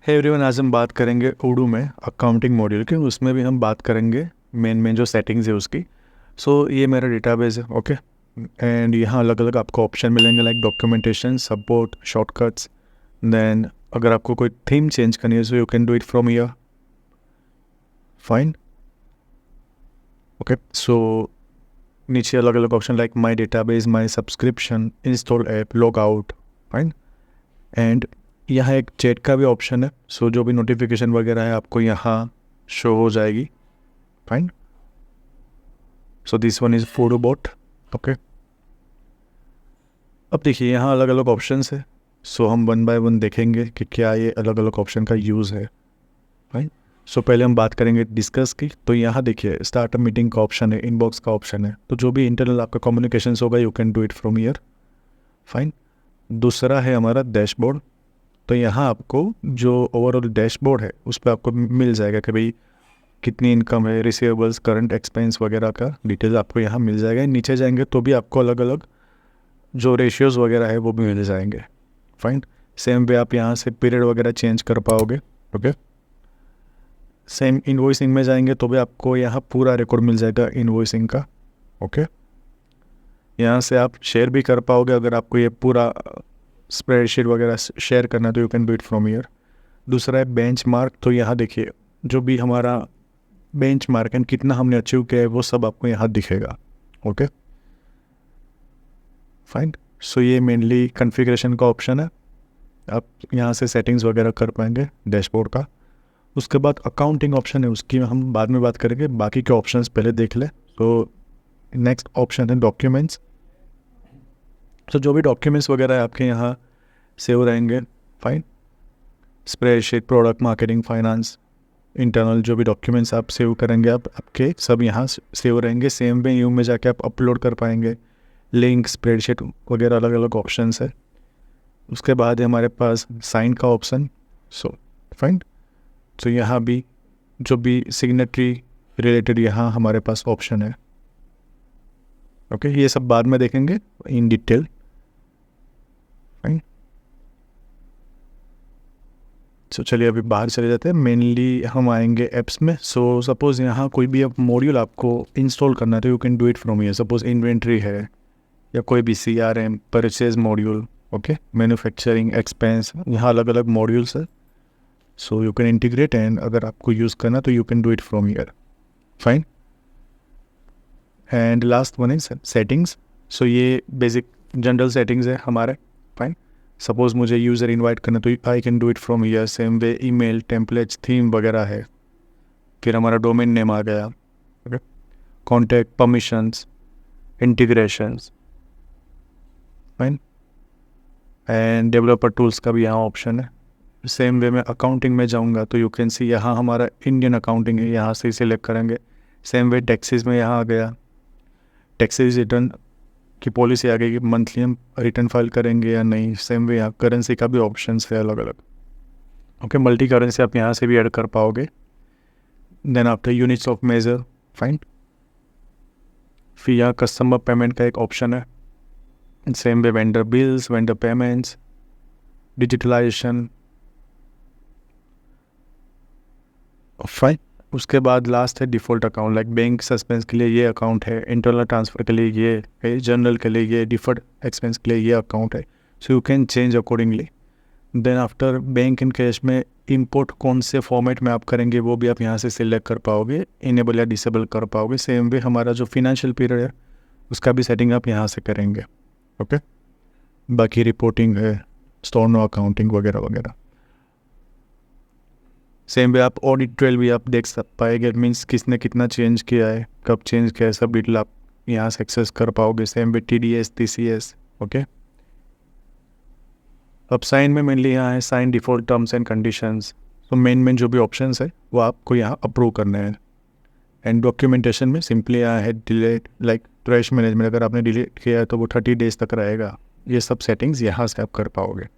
Hey everyone, आज हम बात करेंगे उडू में अकाउंटिंग मॉड्यूल के। उसमें भी हम बात करेंगे मेन जो सेटिंग्स है उसकी। ये मेरा डेटाबेस है, ओके। एंड यहाँ अलग अलग आपको ऑप्शन मिलेंगे like documentation, support, shortcuts. Then अगर आपको कोई थीम चेंज करनी है so you can do it from here, fine. Okay, so नीचे अलग अलग option like my database, my subscription, install app, log out, fine. And यहाँ एक चैट का भी ऑप्शन है, सो जो भी नोटिफिकेशन वगैरह है आपको यहाँ शो हो जाएगी, fine. So this one is photo bot, okay. अब देखिए यहाँ अलग अलग ऑप्शंस है, सो हम वन बाय वन देखेंगे कि क्या ये अलग अलग ऑप्शन का यूज़ है, फाइन। सो पहले हम बात करेंगे डिस्कस की। तो यहाँ देखिए स्टार्ट अ मीटिंग का ऑप्शन है, इनबॉक्स का ऑप्शन है। तो जो भी इंटरनल आपका कम्युनिकेशन होगा you can do it from year, fine. दूसरा है हमारा डैशबोर्ड। तो यहाँ आपको जो ओवरऑल डैशबोर्ड है उस पर आपको मिल जाएगा कि भाई कितनी इनकम है, रिसीवेबल्स, करंट एक्सपेंस वगैरह का डिटेल्स आपको यहाँ मिल जाएगा। नीचे जाएंगे तो भी आपको अलग अलग जो रेशियोज़ वगैरह है वो भी मिल जाएंगे, फाइन। सेम वे आप यहाँ से पीरियड वगैरह चेंज कर पाओगे, ओके। सेम इनवॉइसिंग में जाएंगे तो भी आपको यहाँ पूरा रिकॉर्ड मिल जाएगा इनवॉइसिंग का, ओके। यहाँ से आप शेयर भी कर पाओगे अगर आपको ये पूरा स्प्रेडशीट वगैरह शेयर करना है तो you can do it from year. दूसरा है बेंचमार्क। तो यहाँ देखिए जो भी हमारा बेंचमार्क है, कितना हमने अचीव किया है, वो सब आपको यहाँ दिखेगा, ओके, फाइन। सो ये मेनली कॉन्फ़िगरेशन का ऑप्शन है, आप यहाँ से सेटिंग्स वगैरह कर पाएंगे डैशबोर्ड का। उसके बाद अकाउंटिंग ऑप्शन है, उसकी हम बाद में बात करेंगे, बाकी के ऑप्शंस पहले देख ले। तो नेक्स्ट ऑप्शन है डॉक्यूमेंट्स। तो जो भी डॉक्यूमेंट्स वगैरह है आपके यहाँ सेव रहेंगे, fine. Spreadsheet, product, marketing, finance, internal जो भी डॉक्यूमेंट्स आप सेव करेंगे आपके सब यहाँ सेव रहेंगे। सेम वे यू में जाके आप अपलोड कर पाएंगे लिंक, स्प्रेडशीट वगैरह, अलग अलग ऑप्शंस है। उसके बाद है हमारे पास साइन का ऑप्शन, सो फाइन। तो यहाँ भी जो भी सिग्नेटरी रिलेटेड यहाँ हमारे पास ऑप्शन है, ओके। ये सब बाद में देखेंगे इन डिटेल, फाइन। सो चलिए अभी बाहर चले जाते हैं, मेनली हम आएंगे ऐप्स में। सो सपोज़ यहाँ कोई भी अब मॉड्यूल आपको इंस्टॉल करना है तो you can do it from here. Suppose inventory है या कोई भी CRM, purchase module, okay, manufacturing, expense, यहाँ अलग अलग मॉड्यूल्स है। So you can integrate and अगर आपको यूज़ करना तो you can do it from here, fine. And last one is settings. So ये बेसिक जनरल सेटिंग्स है हमारे, फाइन। सपोज़ मुझे यूज़र इनवाइट करना तो I can do it from here. Same way email, templates, theme वगैरह है। फिर हमारा डोमेन नेम आ गया, okay, contact, permissions, integrations, fine. End developer tools का भी यहाँ ऑप्शन है। सेम वे में अकाउंटिंग में जाऊँगा तो यू कैन सी यहाँ हमारा इंडियन अकाउंटिंग है, यहाँ से सिलेक्ट करेंगे। सेम वे टैक्सेस में यहाँ आ गया, टैक्सेस रिटर्न की पॉलिसी आ गई कि मंथली हम रिटर्न फाइल करेंगे या नहीं। सेम वे यहाँ करेंसी का भी ऑप्शन है अलग अलग, ओके। मल्टी करेंसी आप यहाँ से भी ऐड कर पाओगे। Then after units of major, fine. फिर यहाँ कस्टमर पेमेंट का एक ऑप्शन है। Same way vendor bills, vendor payments, digitalization, fine. उसके बाद लास्ट है default account, like bank suspense के लिए ये अकाउंट है, इंटरनल ट्रांसफ़र के लिए ये है, जनरल के लिए ये, डिफर्ड एक्सपेंस के लिए ये अकाउंट है। So you can change accordingly. Then after bank and cash में इंपोर्ट कौन से फॉर्मेट में आप करेंगे वो भी आप यहाँ से सिलेक्ट कर पाओगे, इनेबल या डिसेबल कर पाओगे। सेम वे हमारा जो फिनेंशियल पीरियड है उसका भी सेटिंग आप यहाँ से करेंगे, ओके। बाकी रिपोर्टिंग है, स्टोर नो अकाउंटिंग वगैरह वगैरह। सेम वे आप ऑडिट ट्रेल भी आप देख पाएंगे, मीन्स किसने कितना चेंज किया है, कब चेंज किया है, सब डिटेल आप यहाँ से एक्सेस कर पाओगे। Same way TDS, TCS, okay. अब साइन में मेनली यहाँ है sign default terms and conditions. तो मेन जो भी ऑप्शंस है वो आपको यहाँ अप्रूव करने हैं। एंड डॉक्यूमेंटेशन में सिंपली यहाँ है डिलीट, लाइक ट्रैश मैनेजमेंट, अगर आपने डिलीट किया है तो वो 30 डेज तक रहेगा। ये सब सेटिंग्स यहाँ से आप कर पाओगे।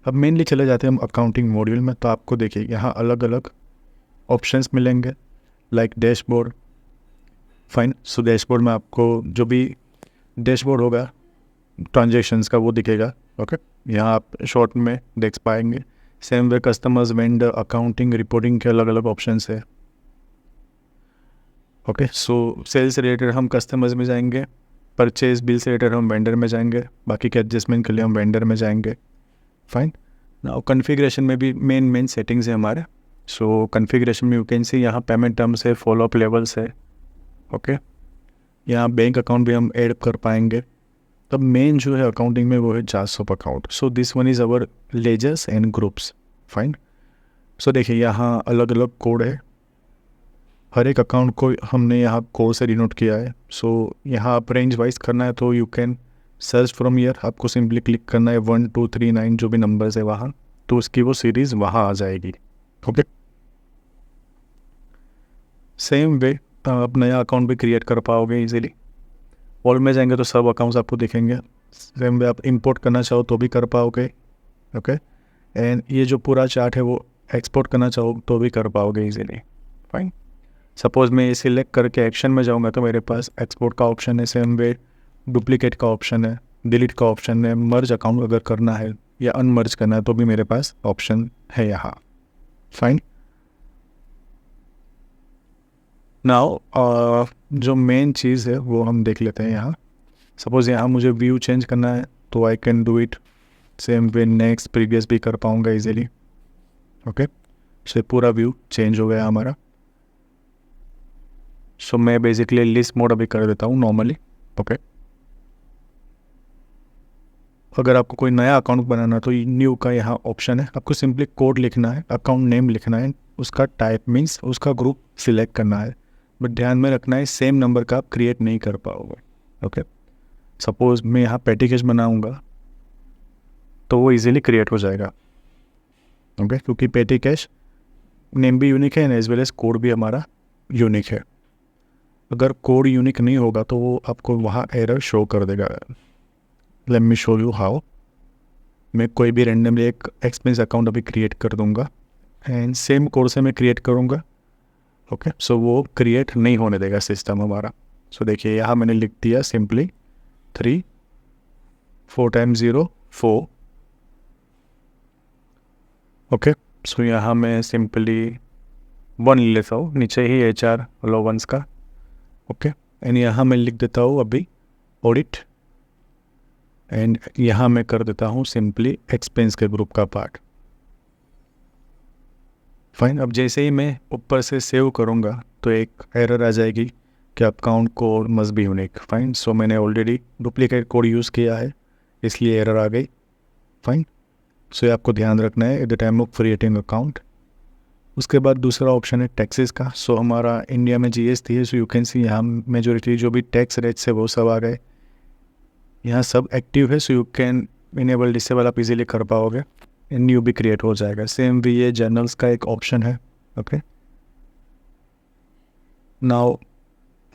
अब मेनली चले जाते हैं हम अकाउंटिंग मॉड्यूल में। तो आपको देखिए यहाँ अलग अलग ऑप्शंस मिलेंगे लाइक डैशबोर्ड, फाइन। सो डैशबोर्ड में आपको जो भी डैशबोर्ड होगा ट्रांजैक्शंस का वो दिखेगा, ओके। यहाँ आप शॉर्ट में देख पाएंगे। Same way customers, vendor, accounting, reporting के अलग अलग ऑप्शंस है। ओके, सो सेल्स रिलेटेड हम कस्टमर्स में जाएंगे, परचेज बिल से रिलेटेड हम वेंडर में जाएंगे, बाकी के एडजस्टमेंट के लिए हम वेंडर में जाएंगे। फाइन। नाउ कॉन्फ़िगरेशन में भी मेन सेटिंग्स है हमारे। सो कॉन्फ़िगरेशन में यू कैन सी यहाँ पेमेंट टर्म्स है, फॉलोअप लेवल्स है। ओके, यहाँ बैंक अकाउंट भी हम ऐड कर पाएंगे। तब मेन जो है अकाउंटिंग में वो है जासॉप account. So this one is our ledgers and groups. Fine. So देखिए यहाँ अलग अलग कोड है, हर एक अकाउंट को हमने यहाँ कोड से डिनोट किया है। सो यहाँ आप रेंज वाइज करना है तो you can search from year, आपको सिंपली क्लिक करना है 1 2 3 9 जो भी नंबर्स है वहाँ, तो उसकी वो सीरीज़ वहाँ आ जाएगी। ओके, सेम वे आप नया अकाउंट भी क्रिएट कर पाओगे इजीली। ऑल में जाएंगे तो सब अकाउंट्स आपको दिखेंगे। सेम वे आप इंपोर्ट करना चाहो तो भी कर पाओगे। ओके, एंड ये जो पूरा चार्ट है वो एक्सपोर्ट करना चाहो तो भी कर पाओगे इजीली। फाइन। सपोज़ मैं ये सिलेक्ट करके एक्शन में जाऊँगा तो मेरे पास एक्सपोर्ट का ऑप्शन है, सेम वे डुप्लीकेट का ऑप्शन है, डिलीट का ऑप्शन है, मर्ज अकाउंट अगर करना है या अनमर्ज करना है तो भी मेरे पास ऑप्शन है यहाँ। फाइन। नाउ जो मेन चीज़ है वो हम देख लेते हैं यहाँ। सपोज़ यहाँ मुझे व्यू चेंज करना है तो I can do it. Same way next previous भी कर पाऊँगा इजीली। ओके, सो पूरा व्यू चेंज हो गया हमारा। सो मैं बेसिकली लिस्ट मोड अभी कर देता हूँ नॉर्मली। ओके, अगर आपको कोई नया अकाउंट बनाना तो न्यू का यहाँ ऑप्शन है, आपको सिंपली कोड लिखना है, अकाउंट नेम लिखना है, उसका टाइप मीन्स उसका ग्रुप सिलेक्ट करना है। बट ध्यान में रखना है सेम नंबर का आप क्रिएट नहीं कर पाओगे। ओके, सपोज़ मैं यहाँ पेटी कैश बनाऊँगा तो वो इजीली क्रिएट हो जाएगा। ओके, क्योंकि पेटी कैश नेम भी यूनिक है and as well as code भी हमारा यूनिक है। अगर कोड यूनिक नहीं होगा तो वो आपको वहाँ एरर शो कर देगा। Let me show you how. मैं कोई भी रैंडमली एक एक्सपेंस अकाउंट अभी क्रिएट कर दूंगा एंड सेम कोड से मैं क्रिएट करूंगा। ओके, सो वो क्रिएट नहीं होने देगा सिस्टम हमारा। सो देखिए यहाँ मैंने लिख दिया सिंपली 3 4 टाइम्स 0 4। ओके, सो यहाँ मैं सिंपली 1 ले लेता हूँ, नीचे ही HR अलाउंस का। ओके, एंड यहाँ मैं लिख देता हूँ अभी ऑडिट एंड यहाँ मैं कर देता हूँ सिंपली एक्सपेंस के ग्रुप का पार्ट। फाइन। अब जैसे ही मैं ऊपर से सेव करूँगा तो एक एरर आ जाएगी कि account code must be unique. Fine. So मैंने ऑलरेडी डुप्लीकेट कोड यूज़ किया है इसलिए एरर आ गई। फाइन। सो ये आपको ध्यान रखना है at the time of creating account. उसके बाद दूसरा ऑप्शन है टैक्सेस का। सो हमारा इंडिया में GST है, सो यू कैन सी यहाँ मेजोरिटी जो भी टैक्स रेट्स है वो सब आ गए, यहाँ सब एक्टिव है। So you can enable disable आप इजीली कर पाओगे, न्यू भी क्रिएट हो जाएगा। सेम भी ये जर्नल्स का एक ऑप्शन है। ओके, नाउ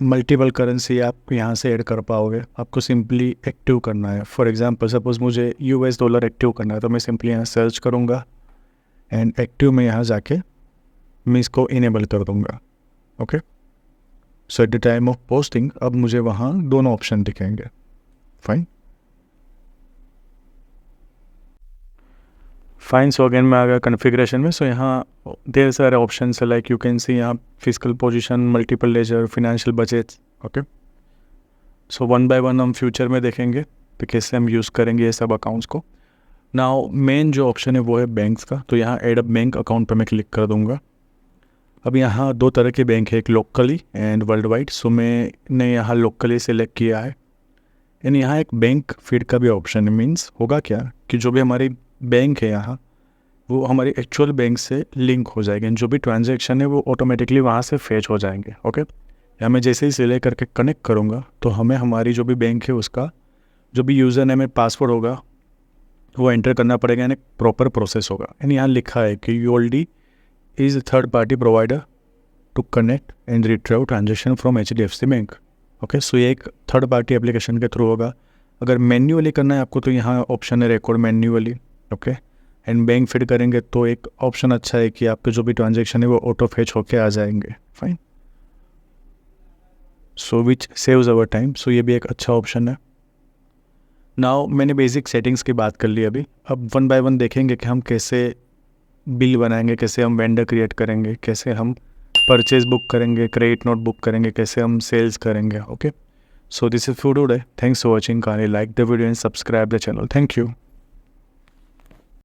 मल्टीपल करेंसी आप यहाँ से ऐड कर पाओगे, आपको सिंपली एक्टिव करना है। फॉर एग्जांपल सपोज मुझे $US एक्टिव करना है तो मैं सिंपली यहाँ सर्च करूँगा एंड एक्टिव में यहाँ जाके मैं इसको इनेबल कर दूँगा। Okay, so at the time of posting अब मुझे वहाँ दोनों ऑप्शन दिखेंगे। फाइन। फाइन। सो अगेन मैं आ गया कन्फिग्रेशन में। सो यहाँ ढेर सारे ऑप्शन है, लाइक यू कैन सी यहाँ physical position, multiple ledger, financial budget. Okay, so one by one हम फ्यूचर में देखेंगे तो कैसे हम यूज़ करेंगे ये सब अकाउंट्स को। नाउ मेन जो ऑप्शन है वो है बैंक्स का, तो यहाँ एड अ बैंक अकाउंट पर मैं क्लिक कर दूँगा। अब यहाँ दो तरह के बैंक है, एक लोकली एंड वर्ल्ड वाइड। सो मैंने यहाँ लोकली सेलेक्ट किया है एंड यहाँ एक बैंक फीड का भी ऑप्शन है। मीन्स होगा क्या कि जो भी हमारी बैंक है यहाँ वो हमारी एक्चुअल बैंक से लिंक हो जाएगी, जो भी ट्रांजैक्शन है वो ऑटोमेटिकली वहाँ से फेच हो जाएंगे। ओके, या मैं जैसे ही सिलेक्ट करके कनेक्ट करूँगा तो हमें हमारी जो भी बैंक है उसका जो भी यूज़र नेम है, पासवर्ड होगा वो एंटर करना पड़ेगा एंड एक प्रॉपर प्रोसेस होगा। एंड यहाँ लिखा है कि ULD is third party provider to connect and retrieve transaction from HDFC bank. Okay, so ये एक थर्ड पार्टी एप्लीकेशन के थ्रू होगा। अगर मैन्युअली करना है आपको तो यहाँ ऑप्शन है record manually. Okay, and bank fit करेंगे तो एक ऑप्शन अच्छा है कि आपके जो भी ट्रांजेक्शन है वो ऑटो फेच होके आ जाएंगे। Fine. So which saves our time. So ये भी एक अच्छा ऑप्शन है। नाउ मैंने बेसिक सेटिंग्स की बात कर ली अभी, अब वन बाय वन देखेंगे कि हम कैसे बिल बनाएंगे, कैसे हम वेंडर क्रिएट करेंगे, कैसे हम परचेज बुक करेंगे, क्रेडिट नोट बुक करेंगे, कैसे हम सेल्स करेंगे. Okay, so this is for today. Thanks for watching. Kindly like the video and subscribe the channel. Thank you.